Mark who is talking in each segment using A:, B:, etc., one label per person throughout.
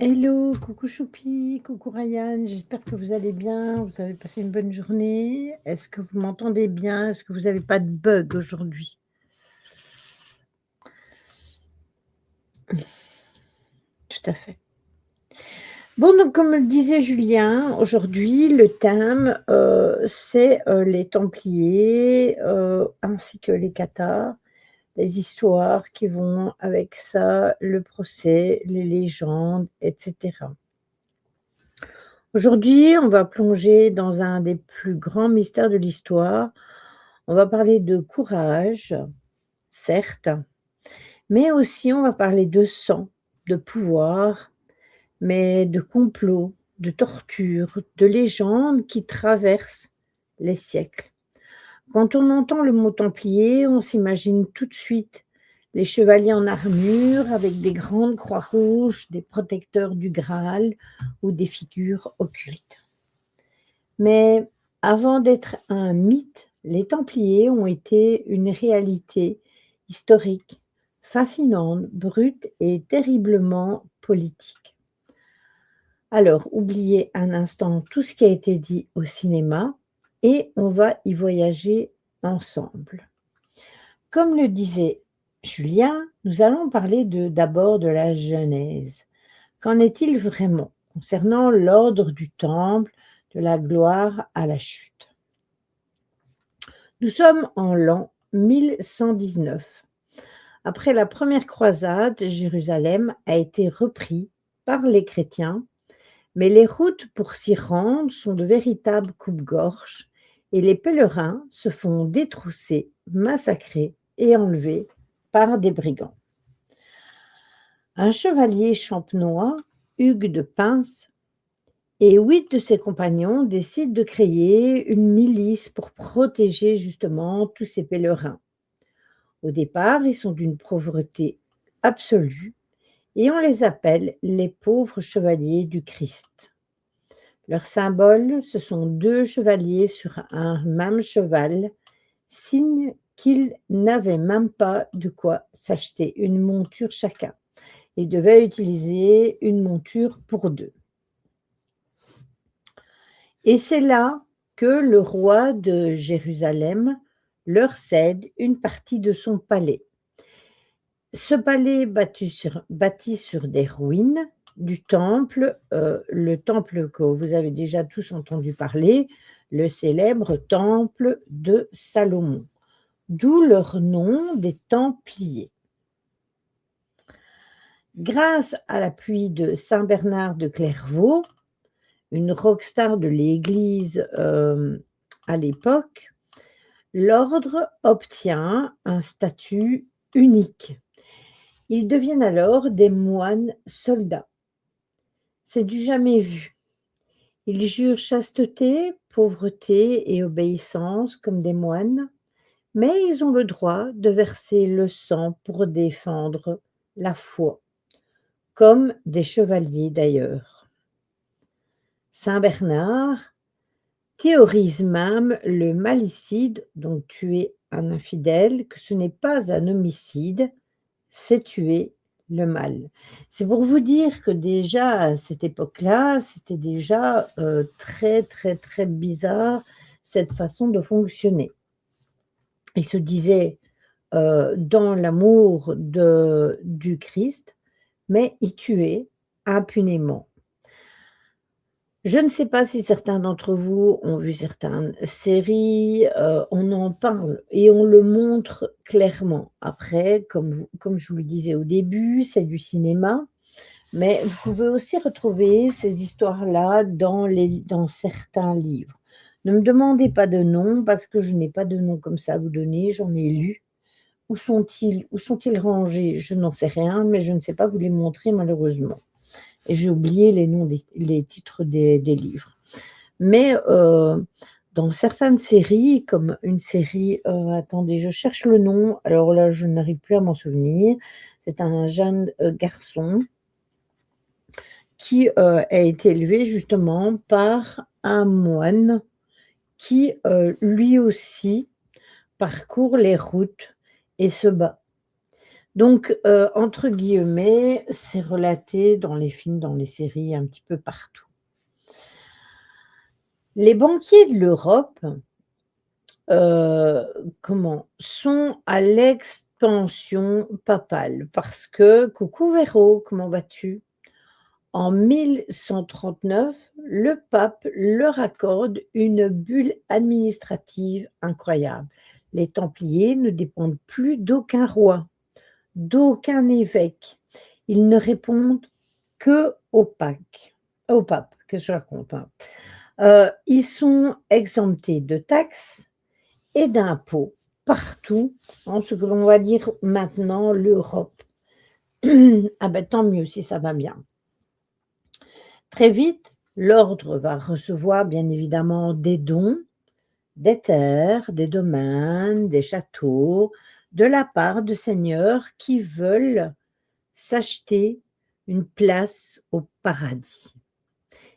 A: Hello, coucou Choupi, coucou Ryan, j'espère que vous allez bien, vous avez passé une bonne journée. Est-ce que vous m'entendez bien? Est-ce que vous n'avez pas de bug aujourd'hui? Tout à fait. Bon, donc comme le disait Julien, aujourd'hui, le thème, c'est les Templiers ainsi que les Cathares, les histoires qui vont avec ça, le procès, les légendes, etc. Aujourd'hui, on va plonger dans un des plus grands mystères de l'histoire. On va parler de courage, certes, mais aussi on va parler de sang, de pouvoir, mais de complot, de torture, de légendes qui traversent les siècles. Quand on entend le mot templier, on s'imagine tout de suite les chevaliers en armure avec des grandes croix rouges, des protecteurs du Graal ou des figures occultes. Mais avant d'être un mythe, les Templiers ont été une réalité historique, fascinante, brute et terriblement politique. Alors, oubliez un instant tout ce qui a été dit au cinéma et on va y voyager ensemble. Comme le disait Julien, nous allons parler d'abord de la Genèse. Qu'en est-il vraiment concernant l'ordre du Temple, de la gloire à la chute? Nous sommes en l'an 1119. Après la première croisade, Jérusalem a été repris par les chrétiens, mais les routes pour s'y rendre sont de véritables coupe-gorge et les pèlerins se font détrousser, massacrer et enlever par des brigands. Un chevalier champenois, Hugues de Pins, et 8 de ses compagnons décident de créer une milice pour protéger justement tous ces pèlerins. Au départ, ils sont d'une pauvreté absolue et on les appelle les pauvres chevaliers du Christ. Leur symbole, ce sont 2 chevaliers sur un même cheval, signe qu'ils n'avaient même pas de quoi s'acheter une monture chacun. Ils devaient utiliser une monture pour 2. Et c'est là que le roi de Jérusalem leur cède une partie de son palais. Ce palais bâti sur des ruines du temple, le temple que vous avez déjà tous entendu parler, le célèbre temple de Salomon, d'où leur nom des Templiers. Grâce à l'appui de saint Bernard de Clairvaux, une rockstar de l'Église à l'époque, l'ordre obtient un statut unique. Ils deviennent alors des moines soldats. C'est du jamais vu. Ils jurent chasteté, pauvreté et obéissance comme des moines, mais ils ont le droit de verser le sang pour défendre la foi, comme des chevaliers d'ailleurs. Saint Bernard théorise même le malicide, donc tuer un infidèle, que ce n'est pas un homicide, c'est tuer le mal. C'est pour vous dire que déjà à cette époque-là, c'était déjà très, très, très bizarre cette façon de fonctionner. Ils se disaient dans l'amour du Christ, mais ils tuaient impunément. Je ne sais pas si certains d'entre vous ont vu certaines séries, on en parle et on le montre clairement. Après, comme je vous le disais au début, c'est du cinéma, mais vous pouvez aussi retrouver ces histoires-là dans certains livres. Ne me demandez pas de nom parce que je n'ai pas de nom comme ça à vous donner, j'en ai lu. Où sont-ils rangés? Je n'en sais rien, mais je ne sais pas vous les montrer malheureusement. Et j'ai oublié les titres des livres. Mais dans certaines séries, comme une série, attendez, je cherche le nom, alors là, je n'arrive plus à m'en souvenir. C'est un jeune garçon qui a été élevé justement par un moine qui, lui aussi, parcourt les routes et se bat. Donc, entre guillemets, c'est relaté dans les films, dans les séries, un petit peu partout. Les banquiers de l'Europe, heu, sont à l'extension papale parce que coucou Véro, comment vas-tu? En 1139, le pape leur accorde une bulle administrative incroyable. Les Templiers ne dépendent plus d'aucun roi, d'aucun évêque. Ils ne répondent au pape, qu'est-ce que je raconte, hein? Ils sont exemptés de taxes et d'impôts partout en ce que l'on va dire maintenant l'Europe. Ah ben, tant mieux si ça va bien. Très vite, l'ordre va recevoir bien évidemment des dons, des terres, des domaines, des châteaux, de la part de seigneurs qui veulent s'acheter une place au paradis.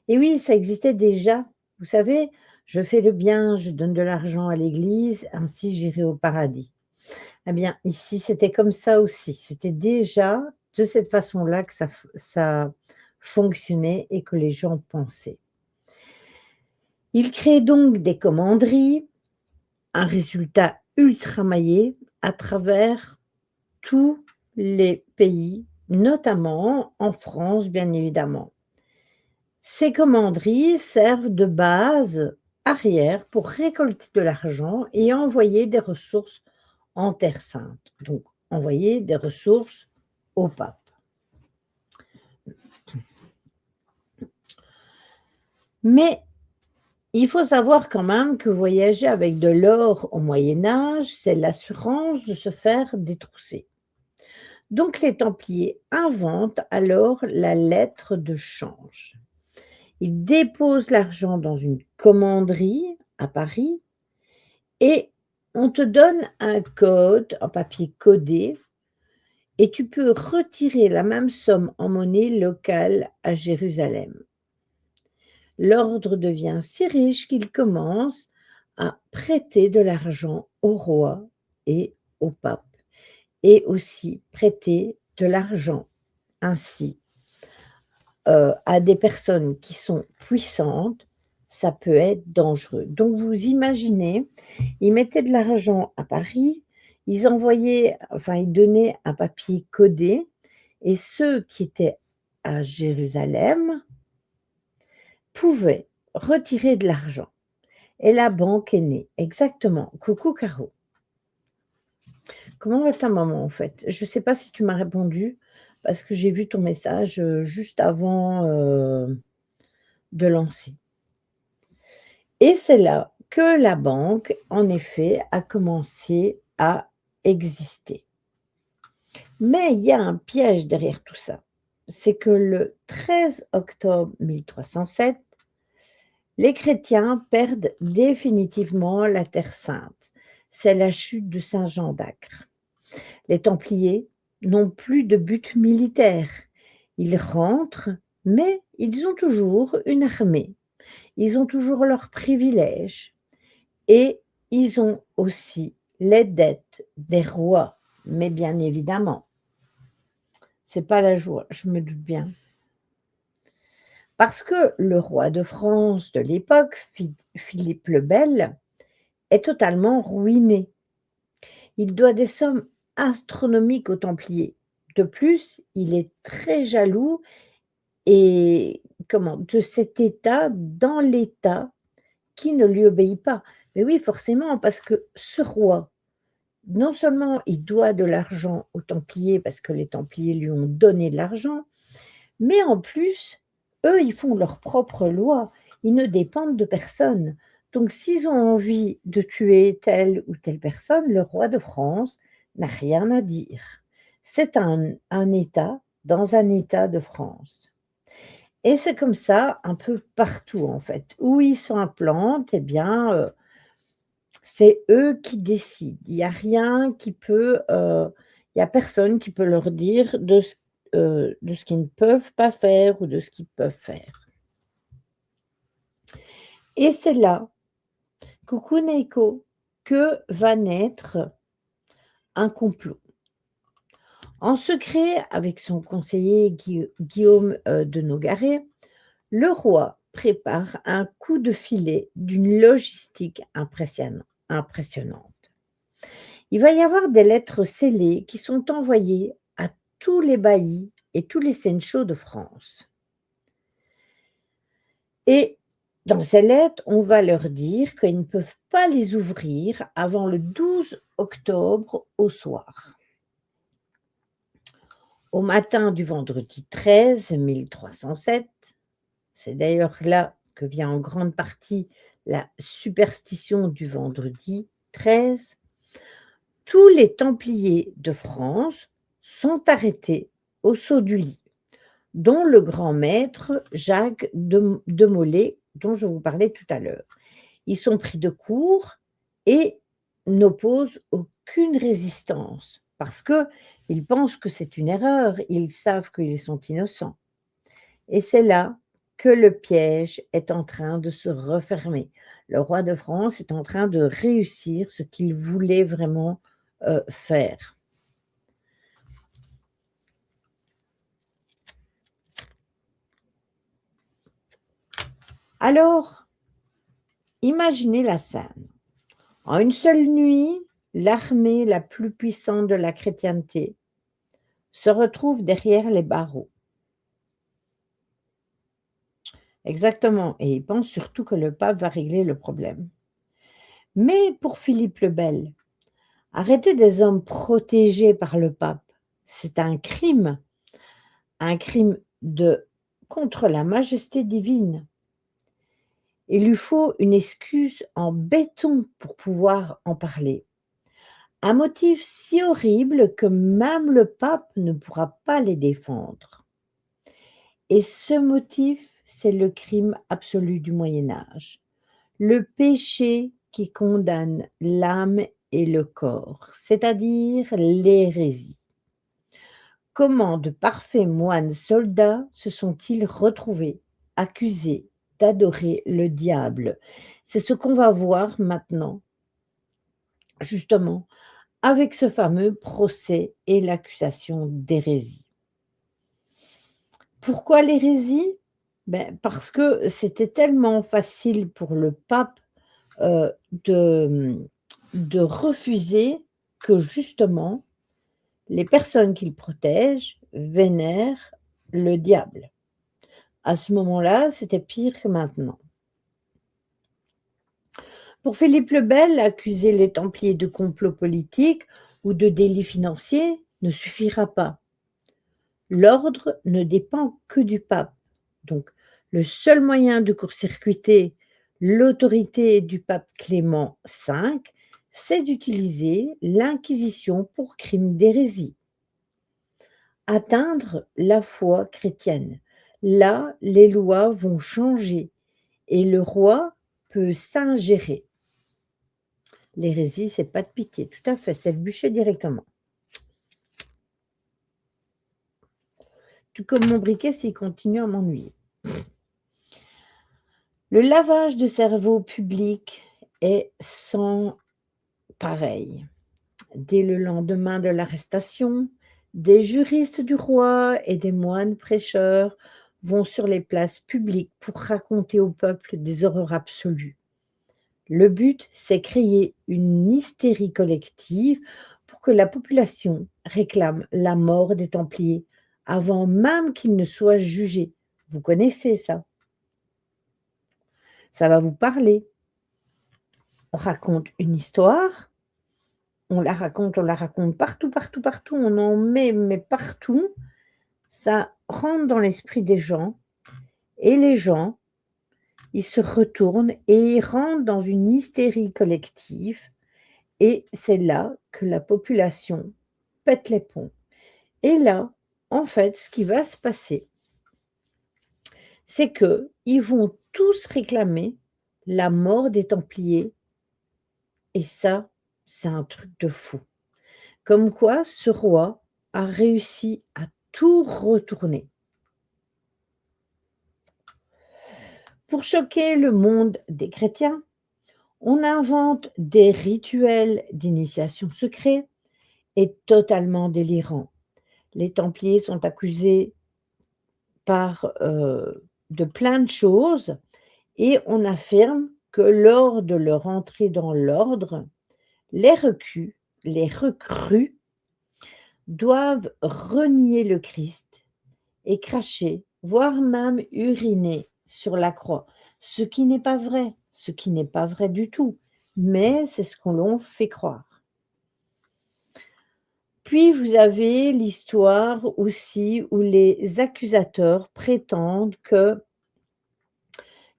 A: Et oui, ça existait déjà. Vous savez, je fais le bien, je donne de l'argent à l'église, ainsi j'irai au paradis. Eh bien, ici, c'était comme ça aussi. C'était déjà de cette façon-là que ça fonctionnait et que les gens pensaient. Ils créent donc des commanderies, un résultat ultra maillé à travers tous les pays, notamment en France, bien évidemment. Ces commanderies servent de base arrière pour récolter de l'argent et envoyer des ressources en Terre sainte, donc envoyer des ressources au pape. Mais il faut savoir quand même que voyager avec de l'or au Moyen Âge, c'est l'assurance de se faire détrousser. Donc les Templiers inventent alors la lettre de change. Ils déposent l'argent dans une commanderie à Paris et on te donne un code, un papier codé, et tu peux retirer la même somme en monnaie locale à Jérusalem. L'ordre devient si riche qu'il commence à prêter de l'argent au roi et au pape, et aussi prêter de l'argent ainsi à des personnes qui sont puissantes, ça peut être dangereux. Donc vous imaginez, ils mettaient de l'argent à Paris, ils donnaient un papier codé et ceux qui étaient à Jérusalem pouvaient retirer de l'argent et la banque est née. Exactement. Coucou Caro. Comment va ta maman en fait? Je ne sais pas si tu m'as répondu parce que j'ai vu ton message, juste avant, de lancer. Et c'est là que la banque, en effet, a commencé à exister. Mais il y a un piège derrière tout ça. C'est que le 13 octobre 1307, les chrétiens perdent définitivement la Terre sainte. C'est la chute de Saint Jean d'Acre. Les Templiers n'ont plus de but militaire. Ils rentrent, mais ils ont toujours une armée. Ils ont toujours leurs privilèges et ils ont aussi les dettes des rois. Mais bien évidemment, c'est pas la joie, je me doute bien. Parce que le roi de France de l'époque, Philippe le Bel, est totalement ruiné. Il doit des sommes astronomiques aux Templiers. De plus, il est très jaloux et de cet État dans l'État qui ne lui obéit pas. Mais oui, forcément, parce que ce roi, non seulement il doit de l'argent aux Templiers parce que les Templiers lui ont donné de l'argent, mais en plus, eux, ils font leurs propres lois. Ils ne dépendent de personne. Donc, s'ils ont envie de tuer telle ou telle personne, le roi de France n'a rien à dire. C'est un État dans un État de France. Et c'est comme ça un peu partout, en fait. Où ils s'implantent, eh bien, c'est eux qui décident. Il y a rien qui peut, il y a personne qui peut leur dire de ce qu'ils ne peuvent pas faire ou de ce qu'ils peuvent faire. Et c'est là, coucou Neiko, que va naître un complot. En secret, avec son conseiller Guillaume de Nogaret, le roi prépare un coup de filet d'une logistique impressionnante. Il va y avoir des lettres scellées qui sont envoyées à tous les baillis et tous les sénéchaux de France. Et dans ces lettres, on va leur dire qu'ils ne peuvent pas les ouvrir avant le 12 octobre au soir. Au matin du vendredi 13 1307, c'est d'ailleurs là que vient en grande partie la superstition du vendredi 13, tous les Templiers de France sont arrêtés au saut du lit, dont le grand maître Jacques de Molay, dont je vous parlais tout à l'heure. Ils sont pris de court et n'opposent aucune résistance parce qu'ils pensent que c'est une erreur, ils savent qu'ils sont innocents. Et c'est là que le piège est en train de se refermer. Le roi de France est en train de réussir ce qu'il voulait vraiment faire. Alors, imaginez la scène. En une seule nuit, l'armée la plus puissante de la chrétienté se retrouve derrière les barreaux. Exactement, et il pense surtout que le pape va régler le problème. Mais pour Philippe le Bel, arrêter des hommes protégés par le pape, c'est un crime contre la majesté divine. Il lui faut une excuse en béton pour pouvoir en parler. Un motif si horrible que même le pape ne pourra pas les défendre. Et ce motif, c'est le crime absolu du Moyen Âge, le péché qui condamne l'âme et le corps, c'est-à-dire l'hérésie. Comment de parfaits moines soldats se sont-ils retrouvés accusés d'adorer le diable? C'est ce qu'on va voir maintenant, justement, avec ce fameux procès et l'accusation d'hérésie. Pourquoi l'hérésie? Parce que c'était tellement facile pour le pape de refuser que justement les personnes qu'il protège vénèrent le diable. À ce moment-là, c'était pire que maintenant. Pour Philippe le Bel, accuser les Templiers de complot politique ou de délits financiers ne suffira pas. L'ordre ne dépend que du pape. Donc, le seul moyen de court-circuiter l'autorité du pape Clément V, c'est d'utiliser l'Inquisition pour crime d'hérésie. Atteindre la foi chrétienne. Là, les lois vont changer et le roi peut s'ingérer. L'hérésie, c'est pas de pitié, tout à fait, c'est le bûcher directement. Tout comme mon briquet s'il continue à m'ennuyer. Le lavage de cerveau public est sans pareil. Dès le lendemain de l'arrestation, des juristes du roi et des moines prêcheurs vont sur les places publiques pour raconter au peuple des horreurs absolues. Le but, c'est créer une hystérie collective pour que la population réclame la mort des Templiers avant même qu'ils ne soient jugés. Vous connaissez ça? Ça va vous parler. On raconte une histoire, on la raconte partout, partout, partout, on en met, mais partout. Ça rentre dans l'esprit des gens et les gens, ils se retournent et ils rentrent dans une hystérie collective et c'est là que la population pète les plombs. Et là, en fait, ce qui va se passer, c'est qu'ils vont tous réclamer la mort des Templiers et ça, c'est un truc de fou. Comme quoi ce roi a réussi à tout retourner. Pour choquer le monde des chrétiens, on invente des rituels d'initiation secrets et totalement délirants. les Templiers sont accusés par, de plein de choses et on affirme que lors de leur entrée dans l'ordre, les recrues doivent renier le Christ et cracher, voire même uriner sur la croix, ce qui n'est pas vrai du tout, mais c'est ce qu'on l'on fait croire. Puis vous avez l'histoire aussi où les accusateurs prétendent que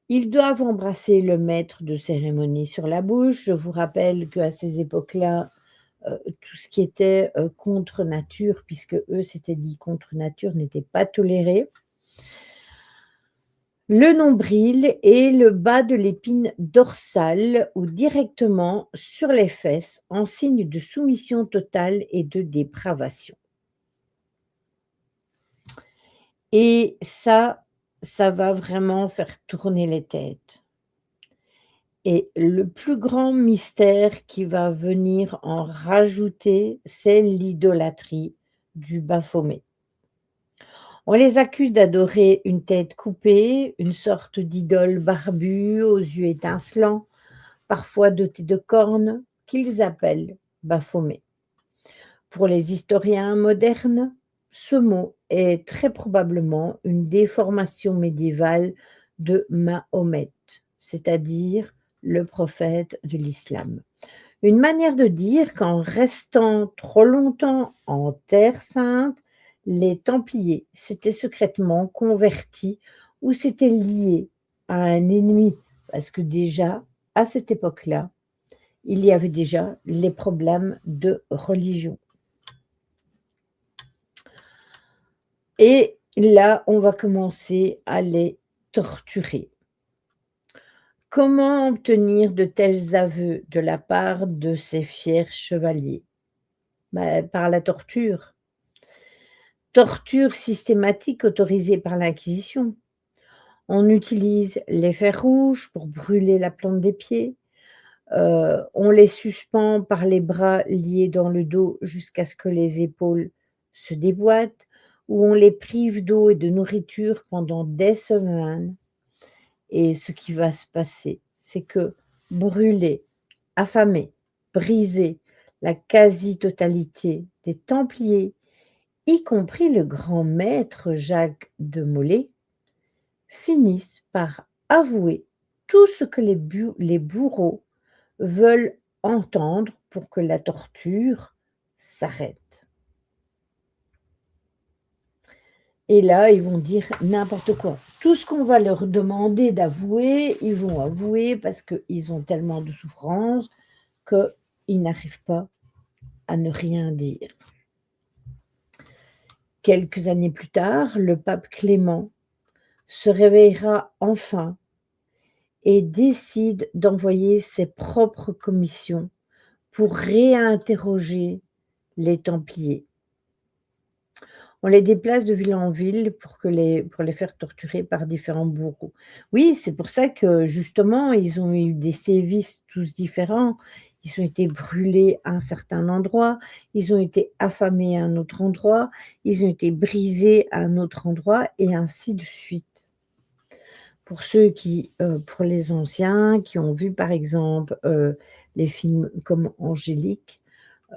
A: ils doivent embrasser le maître de cérémonie sur la bouche. Je vous rappelle qu'à ces époques-là, tout ce qui était, contre nature, puisque eux s'étaient dit contre nature, n'était pas toléré. Le nombril et le bas de l'épine dorsale ou directement sur les fesses en signe de soumission totale et de dépravation. Et ça va vraiment faire tourner les têtes. Et le plus grand mystère qui va venir en rajouter, c'est l'idolâtrie du Baphomet. On les accuse d'adorer une tête coupée, une sorte d'idole barbue aux yeux étincelants, parfois dotée de cornes, qu'ils appellent Baphomet. Pour les historiens modernes, ce mot est très probablement une déformation médiévale de Mahomet, c'est-à-dire le prophète de l'islam. Une manière de dire qu'en restant trop longtemps en Terre sainte, les Templiers s'étaient secrètement convertis ou s'étaient liés à un ennemi, parce que déjà, à cette époque-là, il y avait déjà les problèmes de religion. Et là, on va commencer à les torturer. Comment obtenir de tels aveux de la part de ces fiers chevaliers? Par la torture. Torture systématique autorisée par l'Inquisition. On utilise les fers rouges pour brûler la plante des pieds. On les suspend par les bras liés dans le dos jusqu'à ce que les épaules se déboîtent, ou on les prive d'eau et de nourriture pendant des semaines. Et ce qui va se passer, c'est que brûler, affamer, briser la quasi-totalité des Templiers, y compris le grand maître Jacques de Molay, finissent par avouer tout ce que les bourreaux veulent entendre pour que la torture s'arrête. Et là, ils vont dire n'importe quoi. Tout ce qu'on va leur demander d'avouer, ils vont avouer parce qu'ils ont tellement de souffrance qu'ils n'arrivent pas à ne rien dire. Quelques années plus tard, le pape Clément se réveillera enfin et décide d'envoyer ses propres commissions pour réinterroger les Templiers. On les déplace de ville en ville pour les faire torturer par différents bourreaux. Oui, c'est pour ça que justement, ils ont eu des sévices tous différents. Ils ont été brûlés à un certain endroit, ils ont été affamés à un autre endroit, ils ont été brisés à un autre endroit et ainsi de suite. Pour ceux qui, pour les anciens qui ont vu par exemple, les films comme Angélique,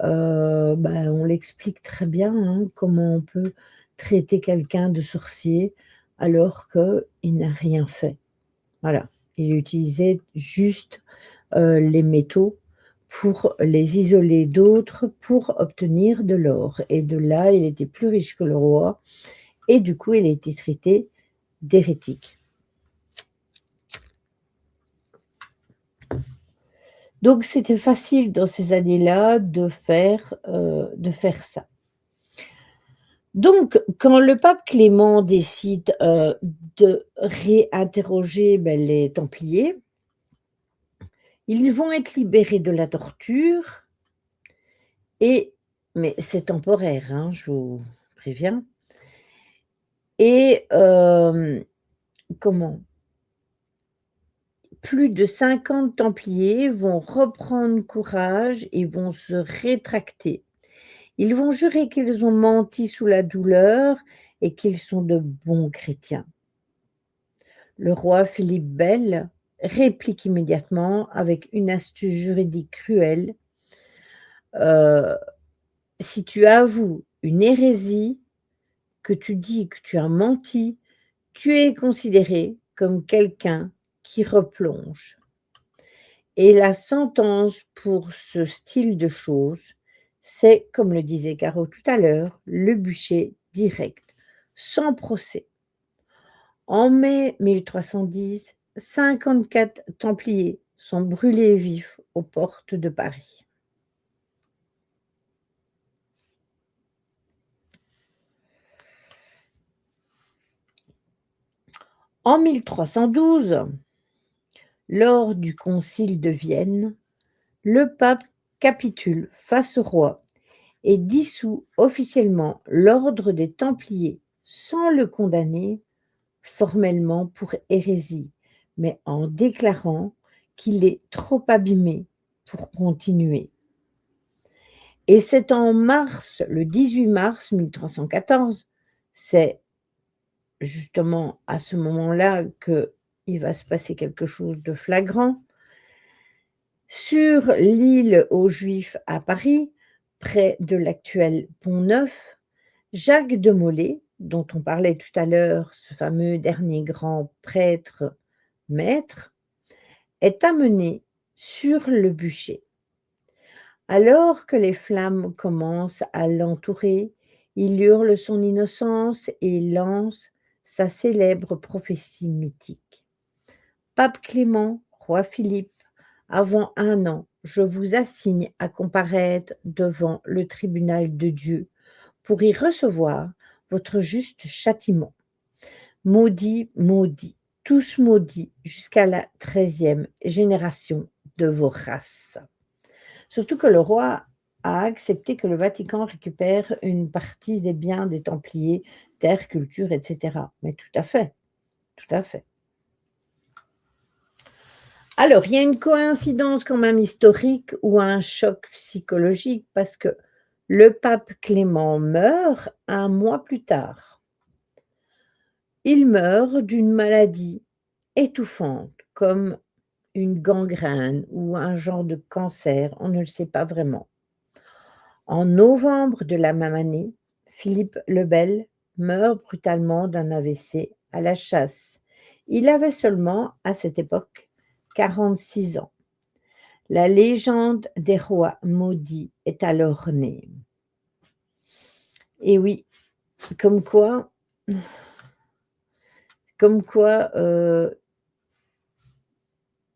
A: on l'explique très bien, hein, comment on peut traiter quelqu'un de sorcier alors qu'il n'a rien fait. Voilà, il utilisait juste, les métaux pour les isoler d'autres pour obtenir de l'or et de là, il était plus riche que le roi et du coup, il a été traité d'hérétique. Donc c'était facile dans ces années-là de faire ça. Donc quand le pape Clément décide, de réinterroger, les Templiers, ils vont être libérés de la torture mais c'est temporaire, hein, je vous préviens et comment? Plus de 50 Templiers vont reprendre courage et vont se rétracter. Ils vont jurer qu'ils ont menti sous la douleur et qu'ils sont de bons chrétiens. Le roi Philippe Bel réplique immédiatement avec une astuce juridique cruelle. Si tu avoues une hérésie, que tu dis que tu as menti, tu es considéré comme quelqu'un qui replonge. Et la sentence pour ce style de choses, c'est, comme le disait Caro tout à l'heure, le bûcher direct, sans procès. En mai 1310, 54 Templiers sont brûlés vifs aux portes de Paris. En 1312, lors du concile de Vienne, le pape capitule face au roi et dissout officiellement l'ordre des Templiers sans le condamner formellement pour hérésie, mais en déclarant qu'il est trop abîmé pour continuer. Et c'est en mars, le 18 mars 1314, c'est justement à ce moment-là qu'il va se passer quelque chose de flagrant. Sur l'île aux Juifs à Paris, près de l'actuel Pont-Neuf, Jacques de Molay, dont on parlait tout à l'heure, ce fameux dernier grand prêtre maître, est amené sur le bûcher. Alors que les flammes commencent à l'entourer, il hurle son innocence et lance sa célèbre prophétie mythique. Pape Clément, roi Philippe, avant 1 an, je vous assigne à comparaître devant le tribunal de Dieu pour y recevoir votre juste châtiment. Maudits, maudits, tous maudits jusqu'à la 13e génération de vos races. Surtout que le roi a accepté que le Vatican récupère une partie des biens des Templiers, terre, culture, etc. Mais tout à fait, tout à fait. Alors, il y a une coïncidence quand même historique ou un choc psychologique parce que le pape Clément meurt 1 mois plus tard. Il meurt d'une maladie étouffante, comme une gangrène ou un genre de cancer, on ne le sait pas vraiment. En novembre de la même année, Philippe le Bel meurt brutalement d'un AVC à la chasse. Il avait seulement, à cette époque, 46 ans. La légende des rois maudits est alors née. Et oui, comme quoi,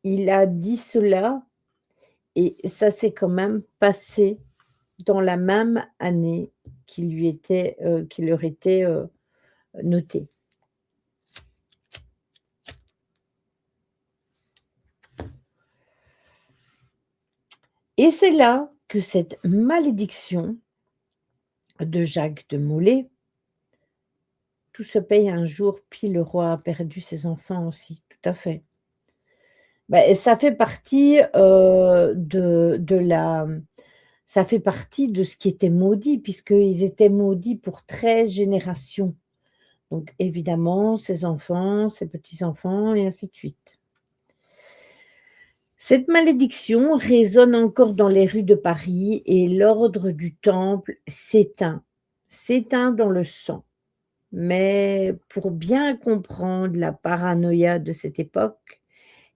A: il a dit cela et ça s'est quand même passé dans la même année qui leur était notée. Et c'est là que cette malédiction de Jacques de Molay, tout se paye un jour, puis le roi a perdu ses enfants aussi, tout à fait. Et ça fait partie ça fait partie de ce qui était maudit, puisqu'ils étaient maudits pour 13 générations. Donc évidemment, ses enfants, ses petits-enfants, et ainsi de suite. Cette malédiction résonne encore dans les rues de Paris et l'ordre du Temple s'éteint dans le sang. Mais pour bien comprendre la paranoïa de cette époque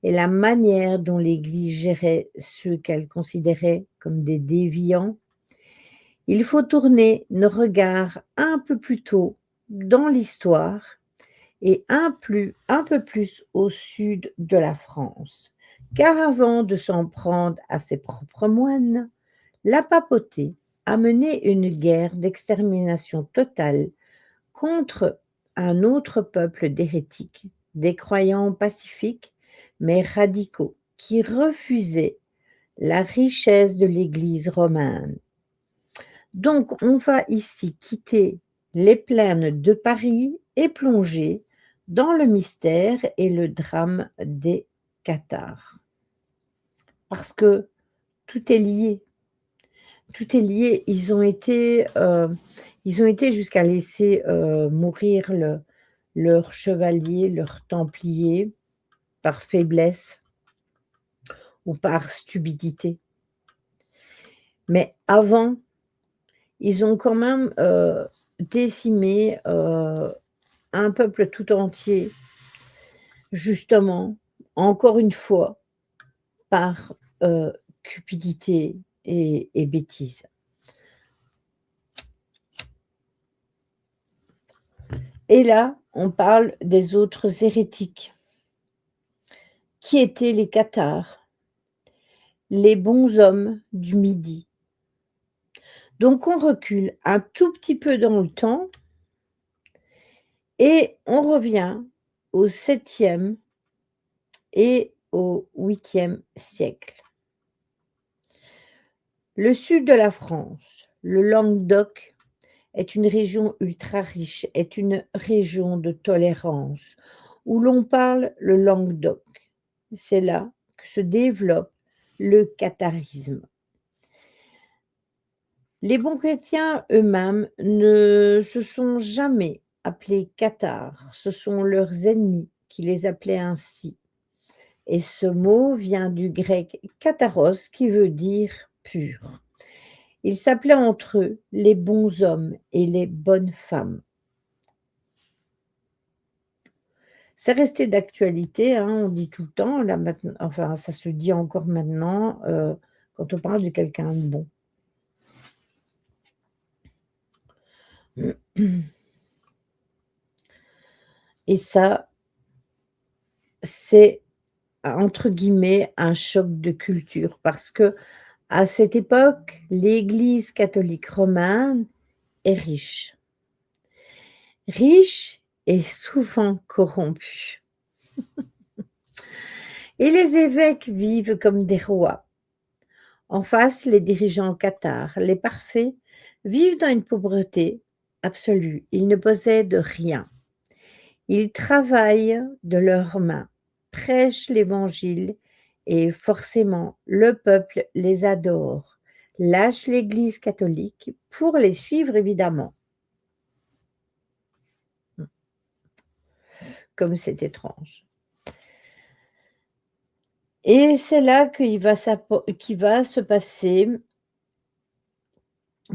A: et la manière dont l'Église gérait ceux qu'elle considérait comme des déviants, il faut tourner nos regards un peu plus tôt dans l'histoire et un peu plus au sud de la France. Car avant de s'en prendre à ses propres moines, la papauté a mené une guerre d'extermination totale contre un autre peuple d'hérétiques, des croyants pacifiques mais radicaux, qui refusaient la richesse de l'Église romaine. Donc on va ici quitter les plaines de Paris et plonger dans le mystère et le drame des cathares. Parce que tout est lié. tout est lié. Ils ont été jusqu'à laisser, mourir leur chevalier, leur templier, par faiblesse ou par stupidité. Mais avant, ils ont quand même, décimé, un peuple tout entier, justement, encore une fois, par, cupidité et bêtise. Et là, on parle des autres hérétiques, qui étaient les cathares, les bons hommes du Midi. Donc on recule un tout petit peu dans le temps et on revient au 7e et au 8e siècle. Le sud de la France, le Languedoc, est une région ultra riche, est une région de tolérance, où l'on parle le languedoc. C'est là que se développe le catharisme. Les bons chrétiens eux-mêmes ne se sont jamais appelés cathares, ce sont leurs ennemis qui les appelaient ainsi. Et ce mot vient du grec katharos qui veut dire pur. Ils s'appelaient entre eux les bons hommes et les bonnes femmes. C'est resté d'actualité, hein, on dit tout le temps, là maintenant, enfin ça se dit encore maintenant, quand on parle de quelqu'un de bon. Et ça, c'est entre guillemets «un choc de culture» parce que à cette époque, l'Église catholique romaine est riche. Riche et souvent corrompue. Et les évêques vivent comme des rois. En face, les dirigeants cathares, les parfaits, vivent dans une pauvreté absolue. Ils ne possèdent rien. Ils travaillent de leurs mains, prêchent l'Évangile et forcément le peuple les adore, lâche l'Église catholique pour les suivre évidemment. Comme c'est étrange. Et c'est là qu'il va se passer,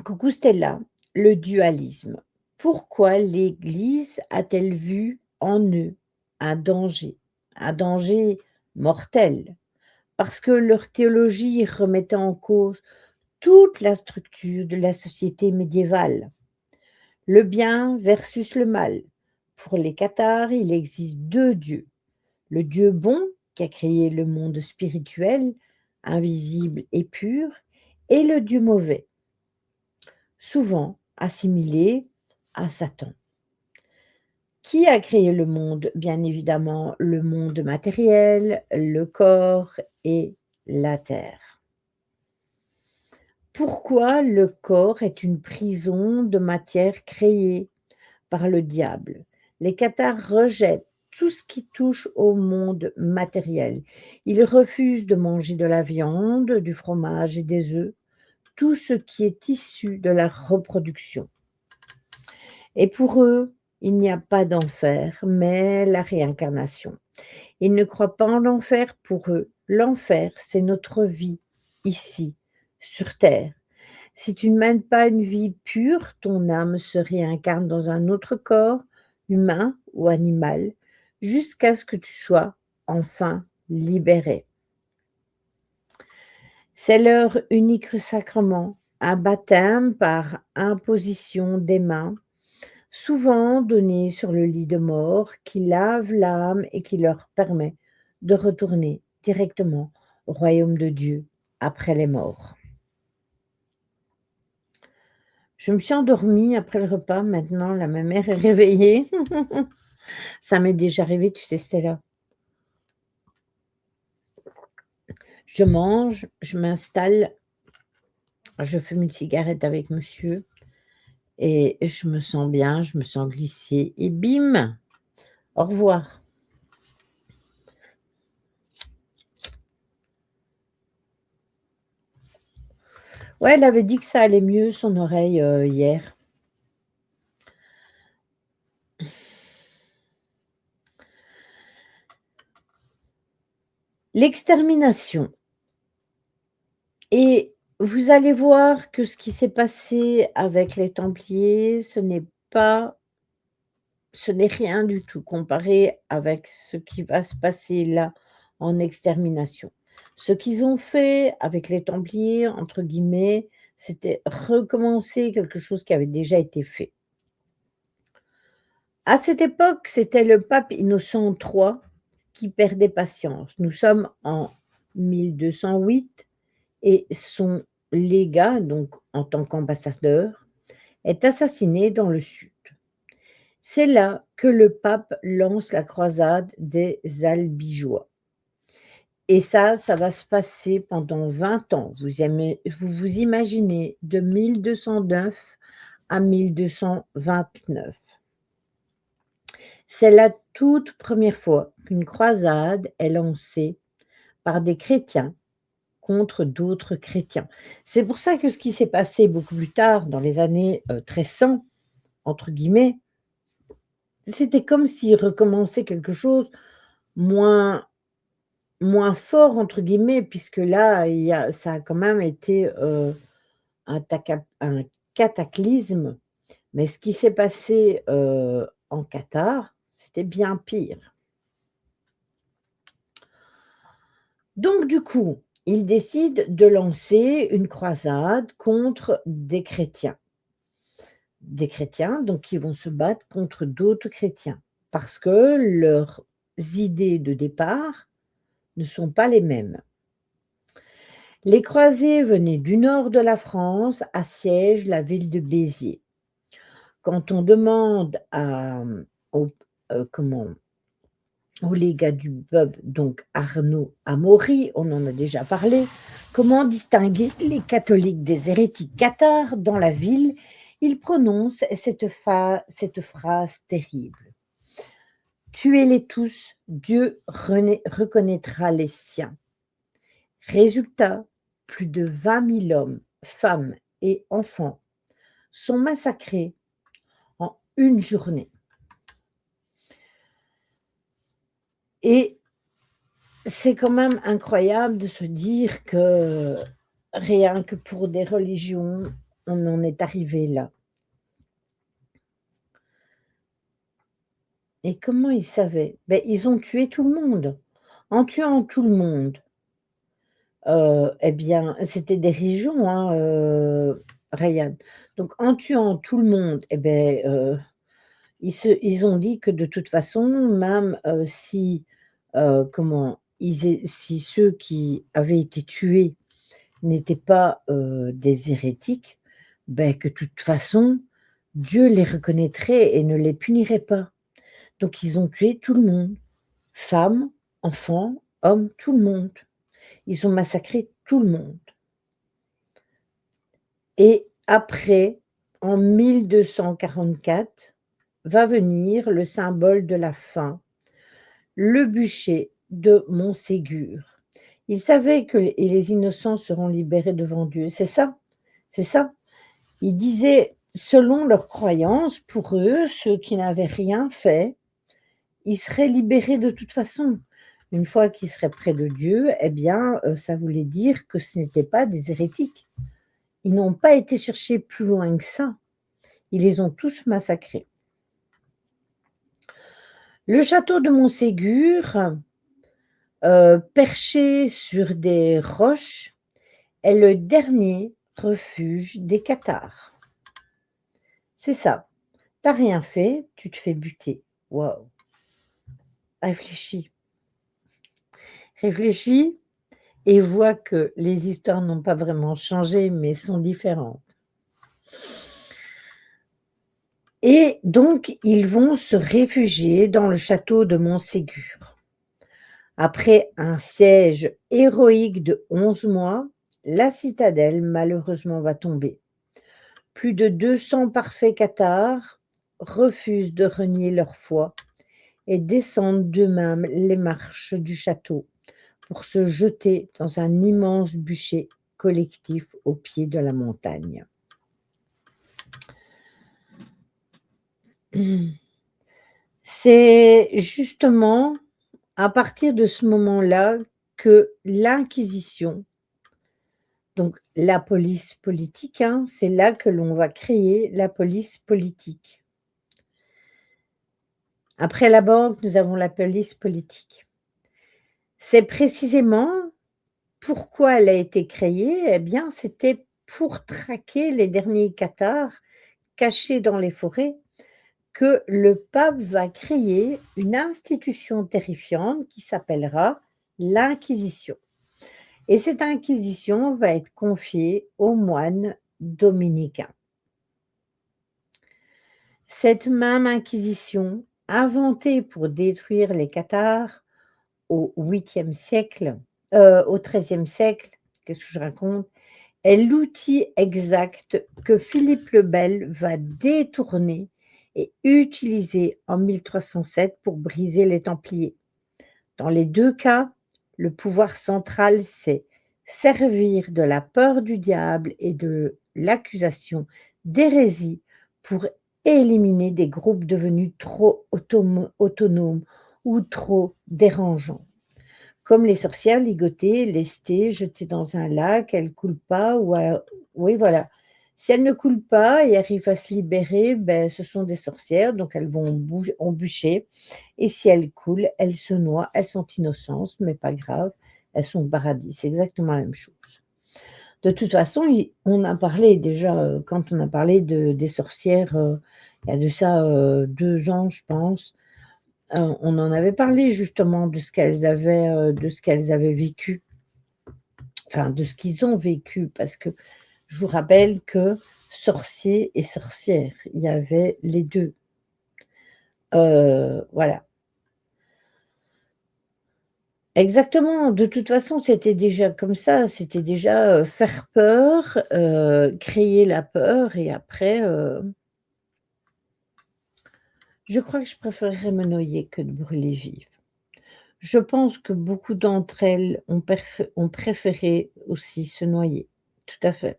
A: coucou Stella, le dualisme. Pourquoi l'Église a-t-elle vu en eux un danger mortel? Parce que leur théologie remettait en cause toute la structure de la société médiévale. Le bien versus le mal. Pour les cathares, il existe deux dieux. Le Dieu bon, qui a créé le monde spirituel, invisible et pur, et le Dieu mauvais, souvent assimilé à Satan. Qui a créé le monde? Bien évidemment, le monde matériel, le corps et la terre. Pourquoi le corps est une prison de matière créée par le diable? Les cathares rejettent tout ce qui touche au monde matériel. Ils refusent de manger de la viande, du fromage et des œufs, tout ce qui est issu de la reproduction. Et pour eux, il n'y a pas d'enfer, mais la réincarnation. Ils ne croient pas en l'enfer. Pour eux, l'enfer, c'est notre vie, ici, sur Terre. Si tu ne mènes pas une vie pure, ton âme se réincarne dans un autre corps, humain ou animal, jusqu'à ce que tu sois enfin libéré. C'est leur unique sacrement, un baptême par imposition des mains, souvent donné sur le lit de mort, qui lave l'âme et qui leur permet de retourner directement au royaume de Dieu après les morts. Je me suis endormie après le repas, maintenant là ma mère est réveillée. Ça m'est déjà arrivé, tu sais Stella. Je mange, je m'installe, je fume une cigarette avec monsieur et je me sens bien, je me sens glissée et bim! Au revoir. Ouais, elle avait dit que ça allait mieux, son oreille, hier. L'extermination et vous allez voir que ce qui s'est passé avec les Templiers, pas ce n'est rien du tout comparé avec ce qui va se passer là, en extermination. Ce qu'ils ont fait avec les Templiers, entre guillemets, c'était recommencer quelque chose qui avait déjà été fait. À cette époque, c'était le pape Innocent III qui perdait patience. Nous sommes en 1208 et son légat, donc en tant qu'ambassadeur, est assassiné dans le sud. C'est là que le pape lance la croisade des Albigeois. Et ça va se passer pendant 20 ans. Vous vous imaginez de 1209 à 1229. C'est la toute première fois qu'une croisade est lancée par des chrétiens contre d'autres chrétiens. C'est pour ça que ce qui s'est passé beaucoup plus tard, dans les années 1300, entre guillemets, c'était comme s'ils recommençaient quelque chose moins, moins fort, entre guillemets, puisque là, ça a quand même été un cataclysme. Mais ce qui s'est passé en Qatar, c'était bien pire. Donc du coup, ils décident de lancer une croisade contre des chrétiens. Des chrétiens, donc qui vont se battre contre d'autres chrétiens, parce que leurs idées de départ ne sont pas les mêmes. Les croisés venaient du nord de la France, assiègent la ville de Béziers. Quand on demande au, comment, au légat du peuple, donc Arnaud Amaury, on en a déjà parlé, comment distinguer les catholiques des hérétiques cathares dans la ville, il prononce cette phrase terrible. Tuez-les tous, Dieu reconnaîtra les siens. Résultat, plus de 20 000 hommes, femmes et enfants sont massacrés en une journée. Et c'est quand même incroyable de se dire que rien que pour des religions, on en est arrivé là. Et comment ils savaient? Ben, ils ont tué tout le monde. En tuant tout le monde, eh bien, c'était des régions, hein, Ryan. Donc en tuant tout le monde, eh beh, ils ont dit que de toute façon, même, si, si ceux qui avaient été tués n'étaient pas, des hérétiques, beh, que de toute façon, Dieu les reconnaîtrait et ne les punirait pas. Donc ils ont tué tout le monde, femmes, enfants, hommes, tout le monde. Ils ont massacré tout le monde. Et après, en 1244, va venir le symbole de la fin, le bûcher de Montségur. Ils savaient que les innocents seront libérés devant Dieu. C'est ça, c'est ça. Ils disaient, selon leurs croyances, pour eux, ceux qui n'avaient rien fait, ils seraient libérés de toute façon. Une fois qu'ils seraient près de Dieu, eh bien, ça voulait dire que ce n'étaient pas des hérétiques. Ils n'ont pas été chercher plus loin que ça. Ils les ont tous massacrés. Le château de Montségur, perché sur des roches, est le dernier refuge des cathares. C'est ça. Tu n'as rien fait, tu te fais buter. Waouh! Réfléchis. Réfléchis et vois que les histoires n'ont pas vraiment changé, mais sont différentes. Et donc, ils vont se réfugier dans le château de Montségur. Après un siège héroïque de 11 mois, la citadelle malheureusement va tomber. Plus de 200 parfaits cathares refusent de renier leur foi et descendent d'eux-mêmes les marches du château pour se jeter dans un immense bûcher collectif au pied de la montagne. C'est justement à partir de ce moment-là que l'Inquisition, donc la police politique, hein, c'est là que l'on va créer la police politique. Après la banque, nous avons la police politique. C'est précisément pourquoi elle a été créée, eh bien, c'était pour traquer les derniers cathares cachés dans les forêts, que le pape va créer une institution terrifiante qui s'appellera l'Inquisition. Et cette inquisition va être confiée aux moines dominicains. Cette même inquisition, inventée pour détruire les cathares au 8e siècle, au 13e siècle, qu'est-ce que je raconte, est l'outil exact que Philippe le Bel va détourner et utiliser en 1307 pour briser les Templiers. Dans les deux cas, le pouvoir central, c'est servir de la peur du diable et de l'accusation d'hérésie pour éliminer des groupes devenus trop autonomes ou trop dérangeants. Comme les sorcières ligotées, lestées, jetées dans un lac, elles ne coulent pas. Oui, voilà. Si elles ne coulent pas et arrivent à se libérer, ben, ce sont des sorcières, donc elles vont embûcher. Et si elles coulent, elles se noient, elles sont innocentes, mais pas grave, elles sont au paradis. C'est exactement la même chose. De toute façon, on a parlé déjà, quand on a parlé des sorcières, il y a de ça 2 ans, je pense, on en avait parlé justement de ce qu'elles avaient vécu, enfin de ce qu'ils ont vécu, parce que je vous rappelle que sorciers et sorcières, il y avait les 2. Voilà. Exactement, de toute façon, c'était déjà comme ça, c'était déjà, faire peur, créer la peur et après, je crois que je préférerais me noyer que de brûler vive. Je pense que beaucoup d'entre elles ont préféré aussi se noyer. Tout à fait.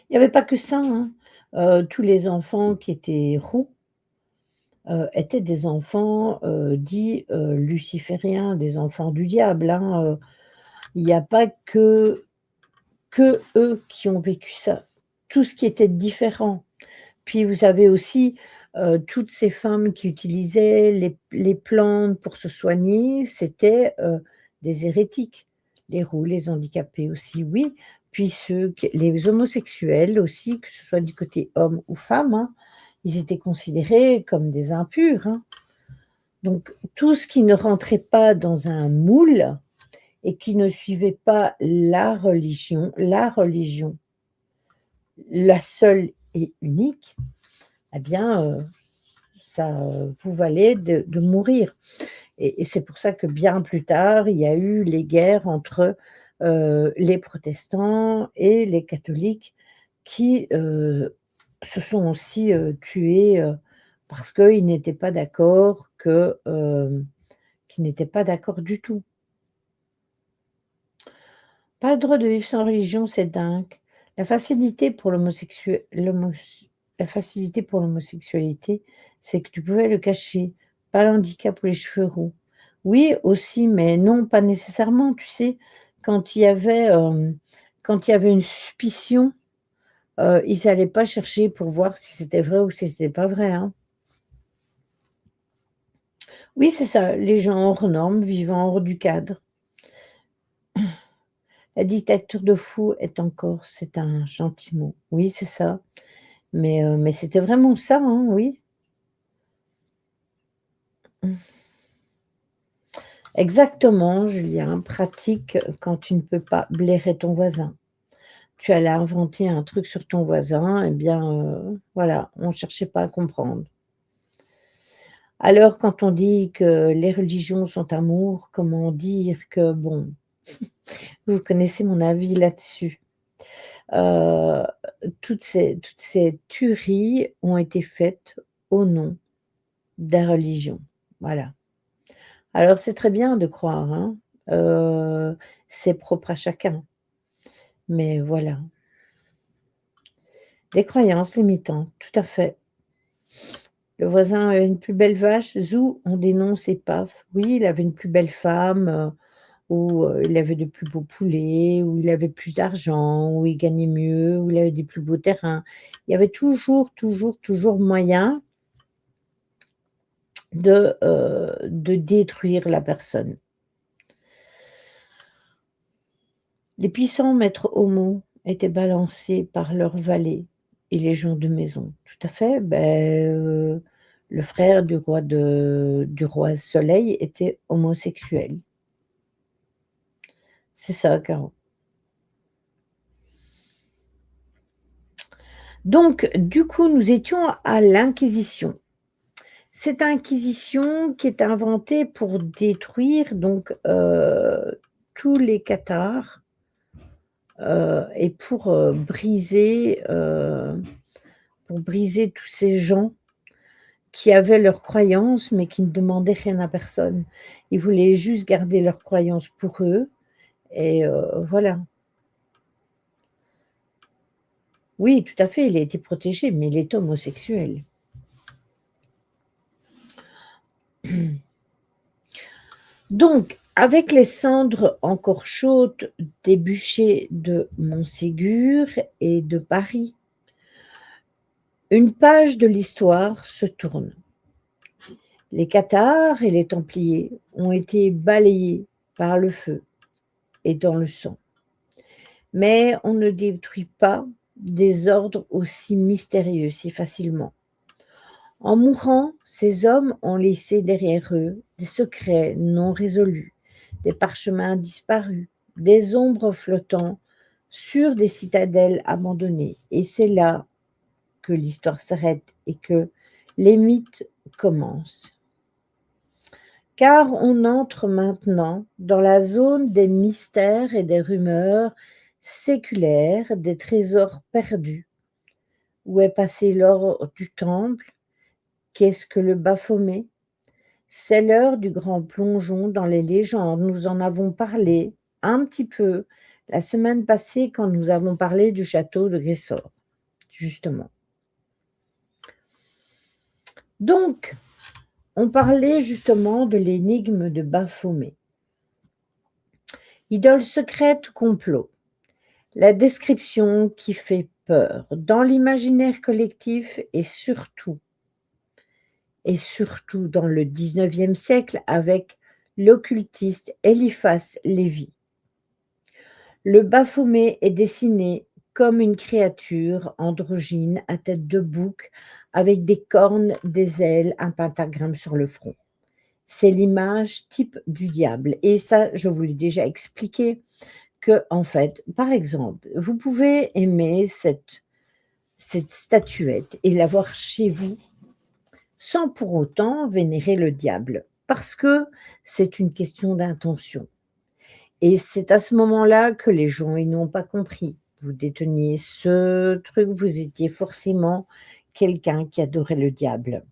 A: Il n'y avait pas que ça, hein. Tous les enfants qui étaient roux, étaient des enfants, dits, lucifériens, des enfants du diable, hein, il n'y a pas que eux qui ont vécu ça. Tout ce qui était différent. Puis vous avez aussi, toutes ces femmes qui utilisaient les plantes pour se soigner, c'était, des hérétiques. Les roux, les handicapés aussi, oui. Puis les homosexuels aussi, que ce soit du côté homme ou femme, hein, ils étaient considérés comme des impurs, hein. Donc tout ce qui ne rentrait pas dans un moule et qui ne suivait pas la religion, la seule et unique, eh bien, ça vous valait de mourir. Et c'est pour ça que bien plus tard, il y a eu les guerres entre, les protestants et les catholiques qui, se sont aussi, tués, parce qu'ils n'étaient pas d'accord qu'ils n'étaient pas d'accord du tout. Pas le droit de vivre sans religion, c'est dingue. La facilité pour la facilité pour l'homosexualité, c'est que tu pouvais le cacher. Pas le handicap ou les cheveux roux. Oui, aussi, mais non, pas nécessairement, tu sais? Quand il y avait, quand il y avait une suspicion, ils allaient pas chercher pour voir si c'était vrai ou si c'était pas vrai, hein. Oui, c'est ça, les gens hors normes, vivant hors du cadre. La dictature de fou est encore c'est un gentil mot. Oui, c'est ça, mais c'était vraiment ça, hein, oui. Mmh. Exactement, Julien, pratique quand tu ne peux pas blairer ton voisin. Tu allais inventer un truc sur ton voisin, eh bien, voilà, on cherchait pas à comprendre. Alors quand on dit que les religions sont amour, comment dire que bon, vous connaissez mon avis là-dessus. Heu, toutes ces tueries ont été faites au nom de la religion. Voilà. Alors c'est très bien de croire, hein, heu, c'est propre à chacun. Mais voilà. Des croyances limitantes, tout à fait. Le voisin a une plus belle vache, zou, on dénonce et paf. Oui, il avait une plus belle femme, ou il avait de plus beaux poulets, ou il avait plus d'argent, ou il gagnait mieux, ou il avait des plus beaux terrains. Il y avait toujours, toujours, toujours moyen de détruire la personne. Les puissants maîtres homos étaient balancés par leurs valets et les gens de maison. Tout à fait, le frère du roi Soleil était homosexuel. C'est ça, Caro. Donc, du coup, nous étions à l'Inquisition. Cette inquisition qui est inventée pour détruire donc, tous les cathares, et pour briser tous ces gens qui avaient leurs croyances, mais qui ne demandaient rien à personne. Ils voulaient juste garder leurs croyances pour eux et voilà. Oui, tout à fait, il a été protégé, mais il est homosexuel. Donc, avec les cendres encore chaudes des bûchers de Montségur et de Paris, une page de l'histoire se tourne. Les cathares et les templiers ont été balayés par le feu et dans le sang. Mais on ne détruit pas des ordres aussi mystérieux si facilement. En mourant, ces hommes ont laissé derrière eux des secrets non résolus, des parchemins disparus, des ombres flottant sur des citadelles abandonnées. Et c'est là que l'histoire s'arrête et que les mythes commencent. Car on entre maintenant dans la zone des mystères et des rumeurs séculaires, des trésors perdus. Où est passé l'or du temple? Qu'est-ce que le Baphomet? C'est l'heure du grand plongeon dans les légendes. Nous en avons parlé un petit peu la semaine passée quand nous avons parlé du château de Grésor, justement. Donc, on parlait justement de l'énigme de Baphomet. Idole secrète, complot. La description qui fait peur dans l'imaginaire collectif et surtout dans le XIXe siècle avec l'occultiste Eliphas Lévy. Le Baphomet est dessiné comme une créature androgyne à tête de bouc avec des cornes, des ailes, un pentagramme sur le front. C'est l'image type du diable et ça, je vous l'ai déjà expliqué que en fait, par exemple, vous pouvez aimer cette statuette et l'avoir chez vous sans pour autant vénérer le diable, parce que c'est une question d'intention. Et c'est à ce moment-là que les gens, ils n'ont pas compris. Vous déteniez ce truc, vous étiez forcément quelqu'un qui adorait le diable.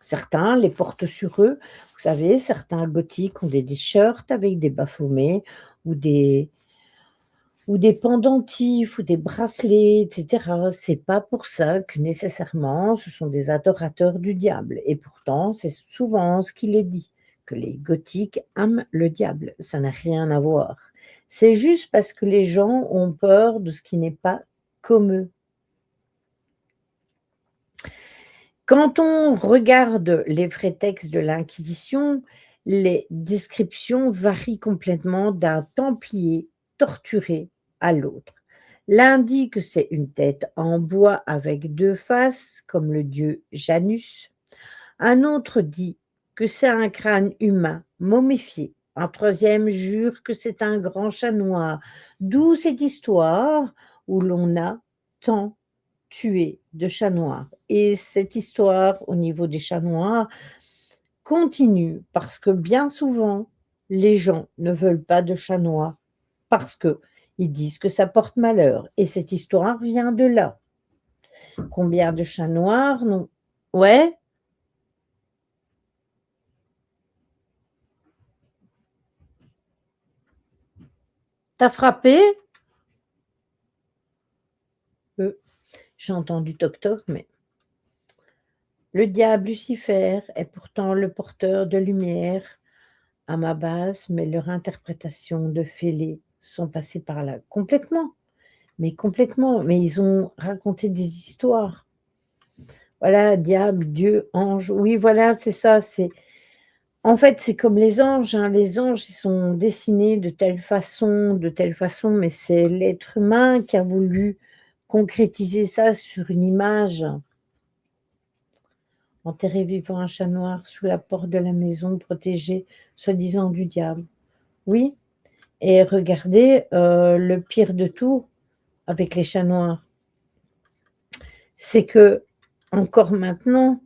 A: Certains les portent sur eux. Vous savez, certains gothiques ont des t-shirts avec des Baphomets ou des pendentifs ou des bracelets, et cetera. C'est pas pour ça que nécessairement ce sont des adorateurs du diable et pourtant c'est souvent ce qu'il est dit, que les gothiques aiment le diable. Ça n'a rien à voir. C'est juste parce que les gens ont peur de ce qui n'est pas comme eux. Quand on regarde les vrais textes de l'Inquisition, les descriptions varient complètement d'un templier torturé à l'autre. L'un dit que c'est une tête en bois avec 2 faces, comme le dieu Janus. Un autre dit que c'est un crâne humain momifié. Un troisième jure que c'est un grand chat noir. D'où cette histoire où l'on a tant tué de chats noirs. Et cette histoire au niveau des chats noirs continue parce que bien souvent, les gens ne veulent pas de chats noirs parce que ils disent que ça porte malheur et cette histoire vient de là. Combien de chats noirs non ouais? T'as frappé? J'ai entendu toc-toc, mais le diable Lucifer est pourtant le porteur de lumière à ma base, mais leur interprétation de fêlés sont passés par là. Complètement, mais ils ont raconté des histoires. Voilà, diable, Dieu, ange. Oui, voilà, c'est ça. En fait, c'est comme les anges, hein. Les anges, ils sont dessinés de telle façon, mais c'est l'être humain qui a voulu concrétiser ça sur une image. Enterré vivant un chat noir sous la porte de la maison, protégé, soi-disant du diable. Oui, et regardez, le pire de tout avec les chats noirs, c'est que encore maintenant,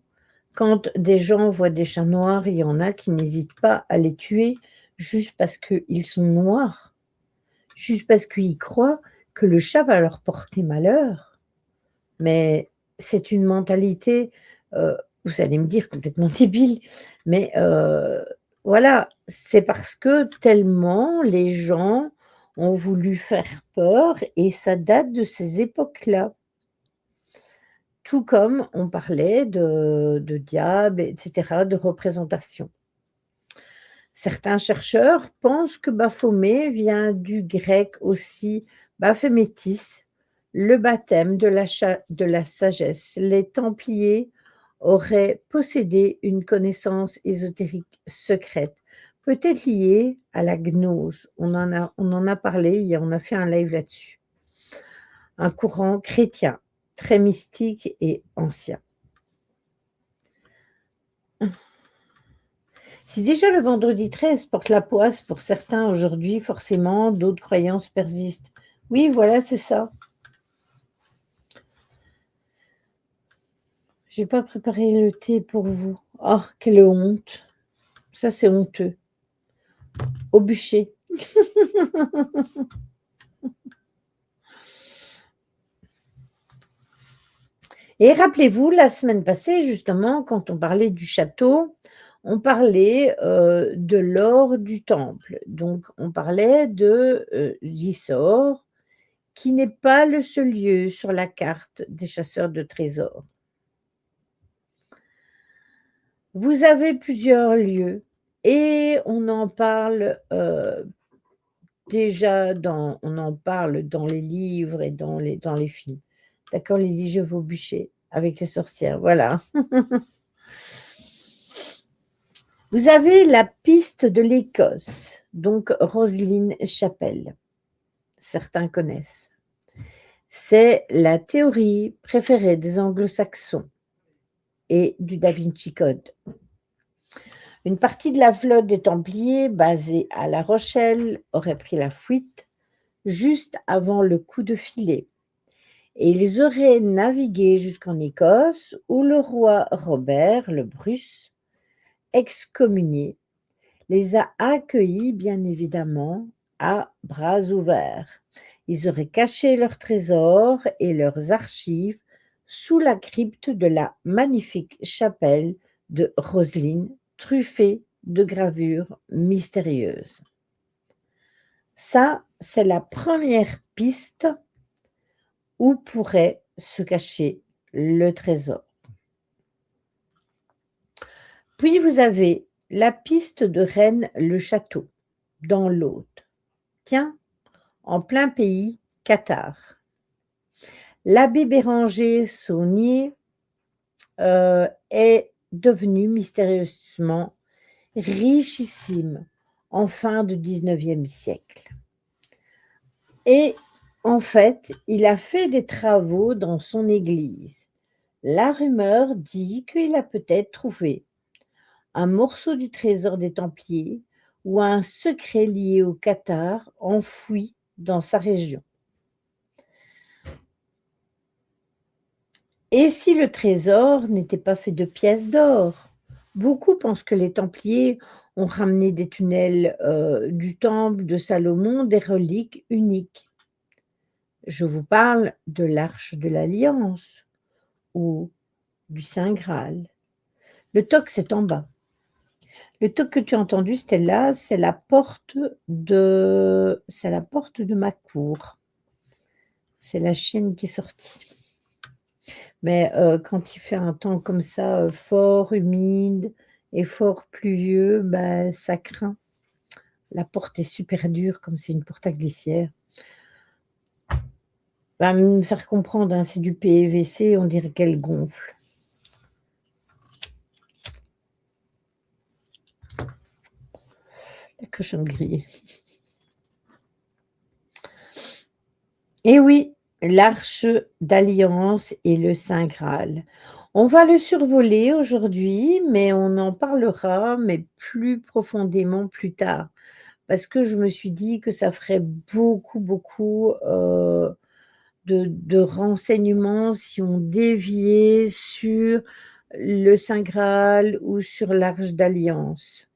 A: quand des gens voient des chats noirs, il y en a qui n'hésitent pas à les tuer juste parce qu'ils sont noirs, juste parce qu'ils croient que le chat va leur porter malheur. Mais c'est une mentalité, vous allez me dire complètement débile, mais voilà, c'est parce que tellement les gens ont voulu faire peur et ça date de ces époques-là. Tout comme on parlait de diable et cetera, de représentation. Certains chercheurs pensent que Baphomet vient du grec aussi Baphémétis, le baptême de la sagesse. Les Templiers auraient possédé une connaissance ésotérique secrète, peut-être liée à la gnose. On en a parlé, on a fait un live là-dessus. Un courant chrétien, très mystique et ancien. Si déjà le vendredi 13 porte la poisse pour certains aujourd'hui, forcément, d'autres croyances persistent. Oui, voilà, c'est ça. J'ai pas préparé le thé pour vous. Oh, quelle honte. Ça, c'est honteux. Au bûcher. Et rappelez-vous, la semaine passée, justement, quand on parlait du château, on parlait de l'or du temple. Donc, on parlait de d'Isor, qui n'est pas le seul lieu sur la carte des chasseurs de trésors. Vous avez plusieurs lieux et on en parle déjà on en parle dans les livres et dans les films. D'accord, Lily, je vaux bûcher avec les sorcières, voilà. Vous avez la piste de l'Écosse, donc Roselyne Chapelle. Certains connaissent. C'est la théorie préférée des anglo-saxons et du Da Vinci Code. Une partie de la flotte des Templiers, basée à La Rochelle, aurait pris la fuite juste avant le coup de filet. Et ils auraient navigué jusqu'en Écosse, où le roi Robert le Bruce, excommunié, les a accueillis, bien évidemment, à bras ouverts. Ils auraient caché leurs trésors et leurs archives sous la crypte de la magnifique chapelle de Roselyne, truffée de gravures mystérieuses. Ça, c'est la première piste où pourrait se cacher le trésor. Puis vous avez la piste de Rennes-le-Château, dans l'Aude. Tiens, en plein pays, Qatar. L'abbé Béranger Saunier est devenu mystérieusement richissime en fin de 19e siècle. Et en fait, il a fait des travaux dans son église. La rumeur dit qu'il a peut-être trouvé un morceau du trésor des Templiers ou un secret lié au Qatar enfoui dans sa région. Et si le trésor n'était pas fait de pièces d'or? Beaucoup pensent que les Templiers ont ramené des tunnels du temple de Salomon, des reliques uniques. Je vous parle de l'Arche de l'Alliance ou du Saint Graal. Le toc, c'est en bas. Le toc que tu as entendu, Stella, c'est la porte de ma cour. C'est la chienne qui est sortie. Mais quand il fait un temps comme ça, fort humide et fort pluvieux, bah, ça craint. La porte est super dure, comme c'est une porte à glissière. Va me faire comprendre, hein, c'est du PVC, on dirait qu'elle gonfle. La cochonne grillée. Et oui, l'arche d'alliance et le Saint Graal. On va le survoler aujourd'hui, mais on en parlera, mais plus profondément plus tard. Parce que je me suis dit que ça ferait beaucoup, beaucoup de renseignements si on déviait sur le Saint Graal ou sur l'Arche d'Alliance.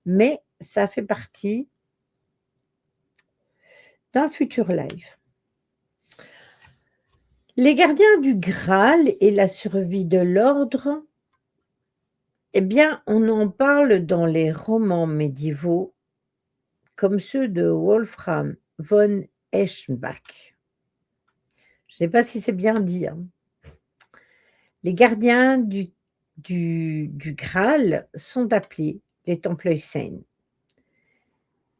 A: Mais ça fait partie d'un futur live. Les gardiens du Graal et la survie de l'ordre, eh bien, on en parle dans les romans médiévaux comme ceux de Wolfram von Eschenbach. Je ne sais pas si c'est bien dit. Hein. Les gardiens du Graal sont appelés les Templeuils-Saints.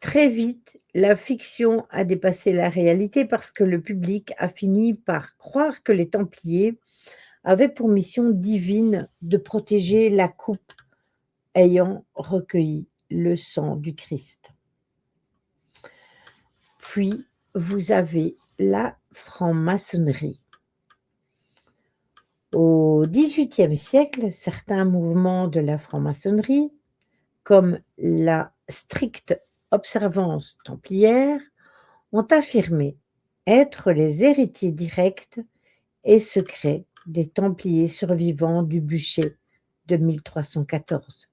A: Très vite, la fiction a dépassé la réalité parce que le public a fini par croire que les Templiers avaient pour mission divine de protéger la coupe ayant recueilli le sang du Christ. Puis, vous avez la franc-maçonnerie. Au XVIIIe siècle, certains mouvements de la franc-maçonnerie, comme la stricte observance templière, ont affirmé être les héritiers directs et secrets des Templiers survivants du bûcher de 1314.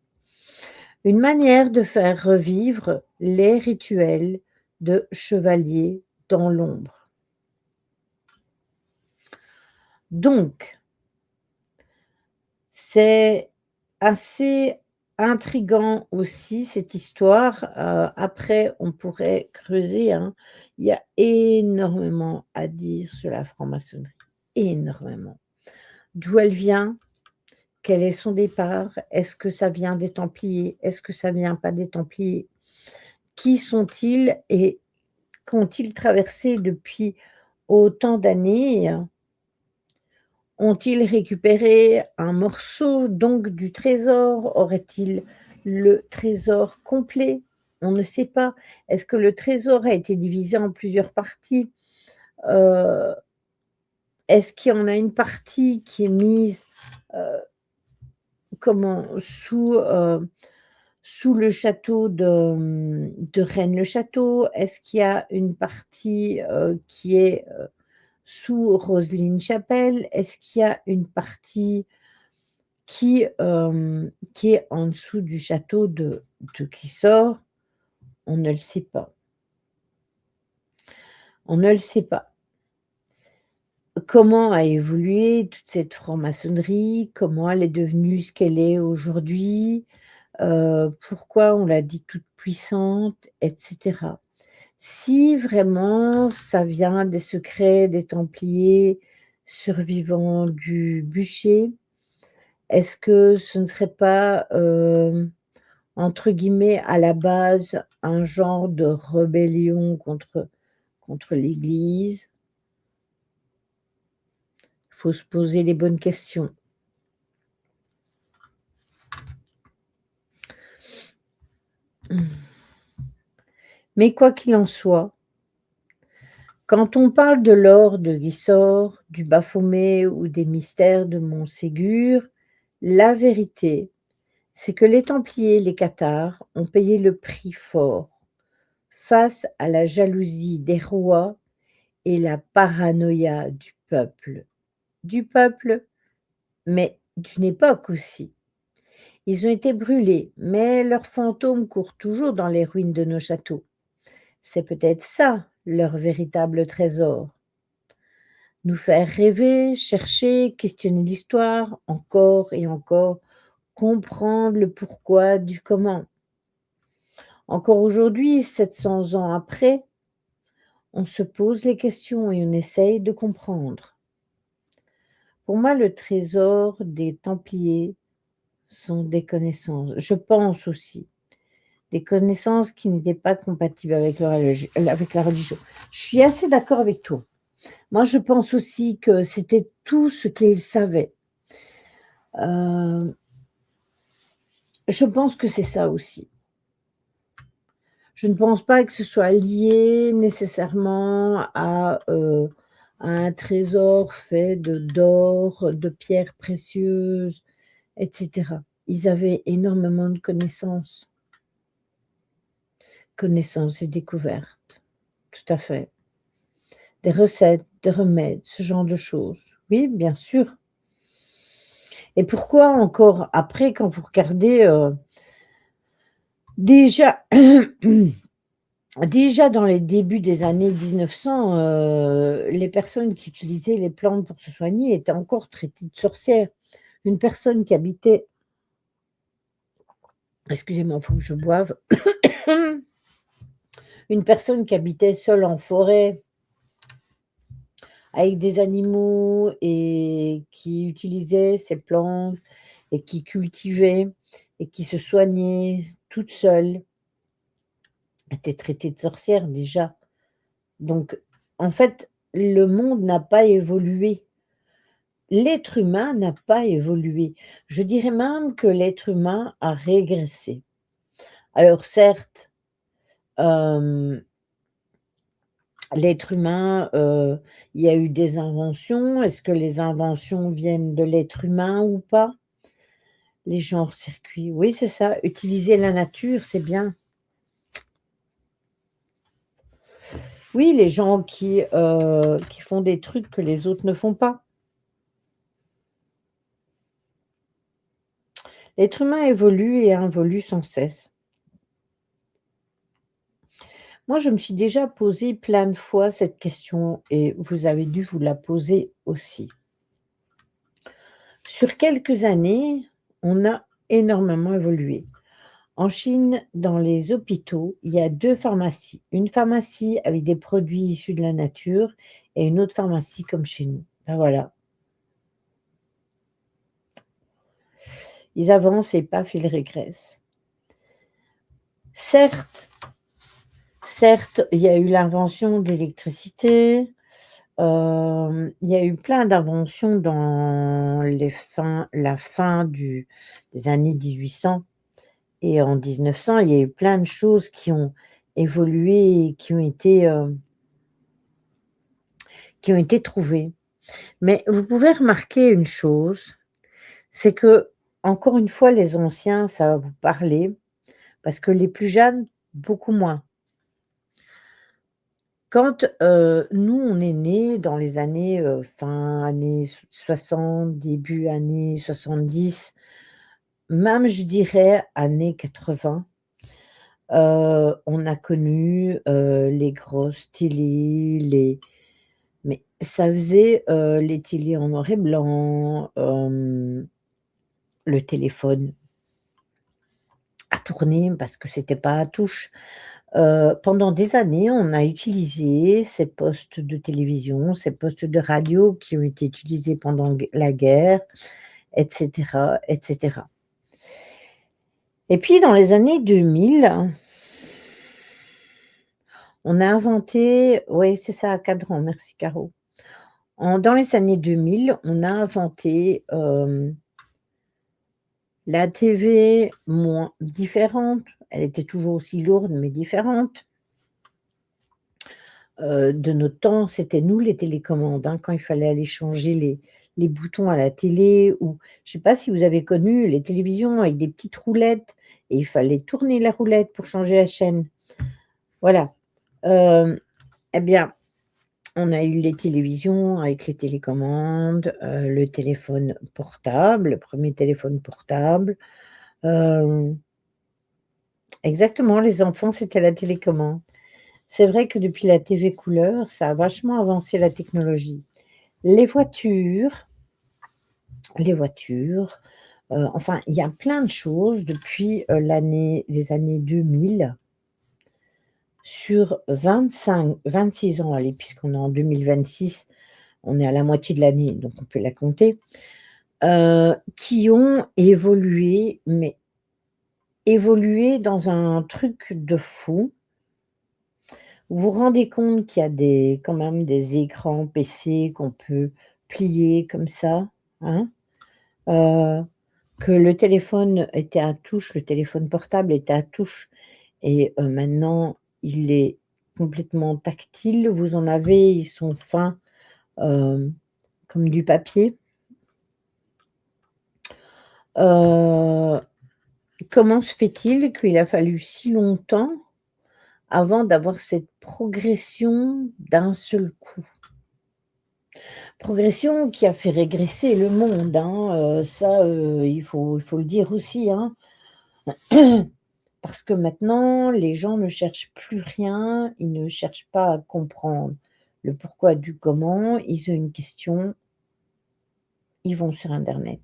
A: Une manière de faire revivre les rituels de chevaliers dans l'ombre. Donc, c'est assez intriguant aussi cette histoire. Après, on pourrait creuser, hein. Il y a énormément à dire sur la franc-maçonnerie, énormément. D'où elle vient? Quel est son départ? Est-ce que ça vient des Templiers? Est-ce que ça vient pas des Templiers? Qui sont-ils et qu'ont-ils traversé depuis autant d'années? Ont-ils récupéré un morceau donc du trésor? Aurait-il le trésor complet? On ne sait pas. Est-ce que le trésor a été divisé en plusieurs parties? Est-ce qu'il y en a une partie qui est mise sous le château de Rennes-le-Château? Est-ce qu'il y a une partie qui est sous Roselyne-Chapelle? Est-ce qu'il y a une partie qui est en dessous du château de Clisson? On ne le sait pas. On ne le sait pas. Comment a évolué toute cette franc-maçonnerie? Comment elle est devenue ce qu'elle est aujourd'hui? Pourquoi on l'a dit toute puissante, et cetera. Si vraiment ça vient des secrets des Templiers survivants du bûcher, est-ce que ce ne serait pas, entre guillemets, à la base, un genre de rébellion contre l'Église? Il faut se poser les bonnes questions. Mais quoi qu'il en soit, quand on parle de l'or de Gisors, du Baphomet ou des mystères de Montségur, la vérité, c'est que les Templiers et les cathares ont payé le prix fort face à la jalousie des rois et la paranoïa du peuple. Du peuple, mais d'une époque aussi. Ils ont été brûlés, mais leurs fantômes courent toujours dans les ruines de nos châteaux. C'est peut-être ça, leur véritable trésor. Nous faire rêver, chercher, questionner l'histoire, encore et encore, comprendre le pourquoi du comment. Encore aujourd'hui, 700 ans après, on se pose les questions et on essaye de comprendre. Pour moi, le trésor des Templiers sont des connaissances. Je pense aussi, des connaissances qui n'étaient pas compatibles avec avec la religion. Je suis assez d'accord avec toi. Moi, je pense aussi que c'était tout ce qu'ils savaient. Je pense que c'est ça aussi. Je ne pense pas que ce soit lié nécessairement à un trésor fait d'or, de pierres précieuses, et cetera. Ils avaient énormément de connaissances et découvertes. Tout à fait. Des recettes, des remèdes, ce genre de choses. Oui, bien sûr. Et pourquoi encore après, quand vous regardez, déjà déjà dans les débuts des années 1900, les personnes qui utilisaient les plantes pour se soigner étaient encore traitées de sorcières. Une personne qui habitait excusez-moi, il faut que je boive. Une personne qui habitait seule en forêt avec des animaux et qui utilisait ces plantes et qui cultivait et qui se soignait toute seule, était traitée de sorcière déjà. Donc en fait, le monde n'a pas évolué. L'être humain n'a pas évolué. Je dirais même que l'être humain a régressé. Alors certes, hem, l'être humain, il y a eu des inventions. Est-ce que les inventions viennent de l'être humain ou pas? Les genres circuits, oui, c'est ça. Utiliser la nature, c'est bien. Oui, les gens qui font des trucs que les autres ne font pas. L'être humain évolue et involue sans cesse. Moi, je me suis déjà posé plein de fois cette question et vous avez dû vous la poser aussi. Sur quelques années, on a énormément évolué. En Chine, dans les hôpitaux, il y a 2 pharmacies. Une pharmacie avec des produits issus de la nature et une autre pharmacie comme chez nous. Ben voilà. Ils avancent et paf, ils régressent. Certes, certes, il y a eu l'invention de l'électricité, il y a eu plein d'inventions dans la fin des années 1800 et en 1900, il y a eu plein de choses qui ont évolué et qui ont été trouvées. Mais vous pouvez remarquer une chose, c'est que encore une fois, les anciens, ça va vous parler, parce que les plus jeunes, beaucoup moins. Quand, nous, on est nés dans les années, fin années 60, début années 70, même je dirais années 80, on a connu, les grosses télés, mais ça faisait, les télés en noir et blanc, le téléphone à tourner parce que c'était pas à touche. Pendant des années, on a utilisé ces postes de télévision, ces postes de radio qui ont été utilisés pendant la guerre, et cetera, et cetera. Et puis dans les années 2000, on a inventé oui, c'est ça, cadran, merci Caro. Dans les années 2000, on a inventé, la TV moins différente, elle était toujours aussi lourde mais différente. De notre temps, c'était nous les télécommandes, hein, quand il fallait aller changer les boutons à la télé ou je sais pas si vous avez connu les télévisions avec des petites roulettes et il fallait tourner la roulette pour changer la chaîne. Voilà, hem, eh bien, on a eu les télévisions avec les télécommandes, le téléphone portable, le 1er téléphone portable, hem exactement, les enfants, c'était la télécommande. C'est vrai que depuis la TV couleur, ça a vachement avancé la technologie. Les voitures, les voitures, Enfin, il y a plein de choses depuis, les années 2000 sur 26 ans, allez, puisqu'on est en 2026, on est à la moitié de l'année, donc on peut la compter, qui ont évolué, mais évolué dans un truc de fou. Vous vous rendez compte qu'il y a quand même des écrans PC qu'on peut plier comme ça, hein? Heu, que le téléphone était à touche, le téléphone portable était à touche et maintenant il est complètement tactile. Vous en avez, ils sont fins, hem, comme du papier. Heu, Comment se fait-il qu'il a fallu si longtemps avant d'avoir cette progression d'un seul coup? Progression qui a fait régresser le monde, hein, ça, il faut le dire aussi, hein. Parce que maintenant, les gens ne cherchent plus rien, ils ne cherchent pas à comprendre le pourquoi du comment, ils ont une question, ils vont sur internet.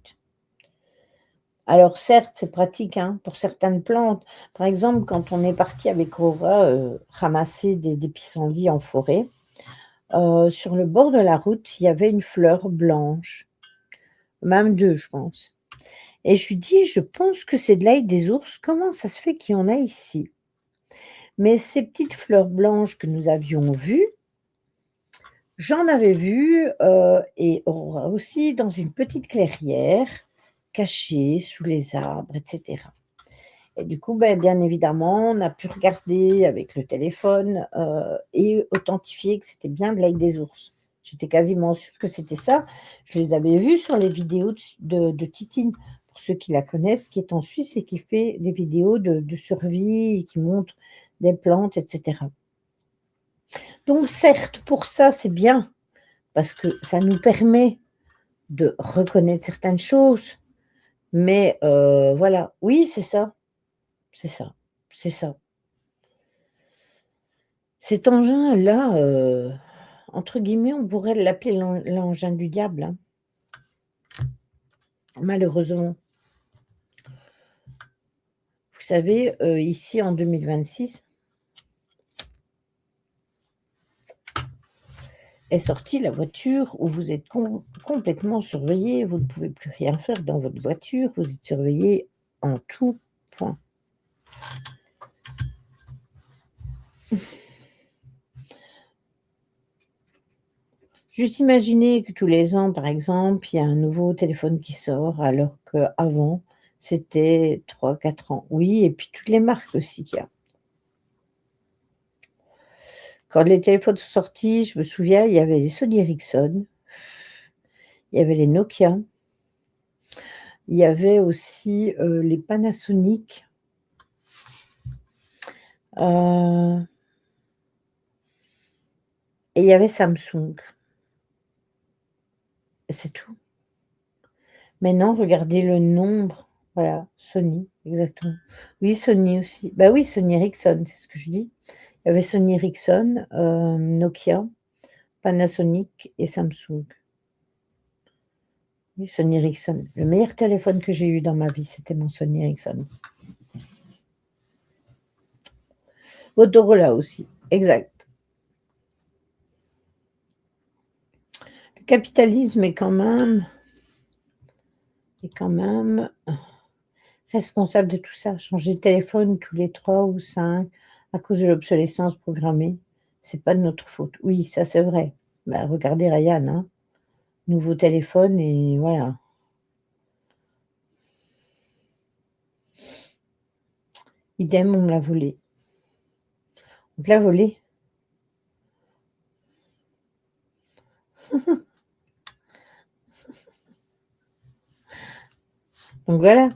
A: Alors certes, c'est pratique, hein, pour certaines plantes. Par exemple, quand on est parti avec Aura, ramasser des pissenlits en forêt, sur le bord de la route, il y avait une fleur blanche, même 2, je pense. Et je lui dis: «Je pense que c'est de l'ail des ours, comment ça se fait qu'il y en a ici?» Mais ces petites fleurs blanches que nous avions vues, j'en avais vu, et Aurora aussi, dans une petite clairière, cachée sous les arbres et cetera. Et du coup, beh, bien évidemment, on a pu regarder avec le téléphone, et authentifier que c'était bien de l'ail des ours. J'étais quasiment sûre que c'était ça. Je les avais vus sur les vidéos de Titine, pour ceux qui la connaissent, qui est en Suisse et qui fait des vidéos de survie et qui montre des plantes et cetera. Donc certes, pour ça, c'est bien, parce que ça nous permet de reconnaître certaines choses, mais voilà. Oui, c'est ça, c'est ça, c'est ça. Cet engin-là, entre guillemets, on pourrait l'appeler «l'engin du diable», hein, malheureusement. Vous savez, ici en 2026 est sortie la voiture où vous êtes complètement surveillé, vous ne pouvez plus rien faire dans votre voiture, vous êtes surveillé en tout point. Juste imaginer que tous les ans, par exemple, il y a un nouveau téléphone qui sort, alors qu'avant, c'était 3, 4 ans. Oui, et puis toutes les marques aussi qu'il y a. Quand les téléphones sont sortis, je me souviens, il y avait les Sony Ericsson, il y avait les Nokia, il y avait aussi, les Panasonic, heu et il y avait Samsung, et c'est tout. Maintenant, regardez le nombre. Voilà, Sony, exactement. Oui, Sony aussi. Bah oui, Sony Ericsson, c'est ce que je dis. Il y avait Sony Ericsson, Nokia, Panasonic et Samsung. Oui, Sony Ericsson. Le meilleur téléphone que j'ai eu dans ma vie, c'était mon Sony Ericsson. Motorola aussi, exact. Le capitalisme est quand même responsable de tout ça. Changer de téléphone tous les 3 ou 5 à cause de l'obsolescence programmée, c'est pas de notre faute. Oui, ça c'est vrai. Bah, regardez Ryan, hein, nouveau téléphone et voilà. Idem, on me l'a volé. On te l'a volé? Donc voilà.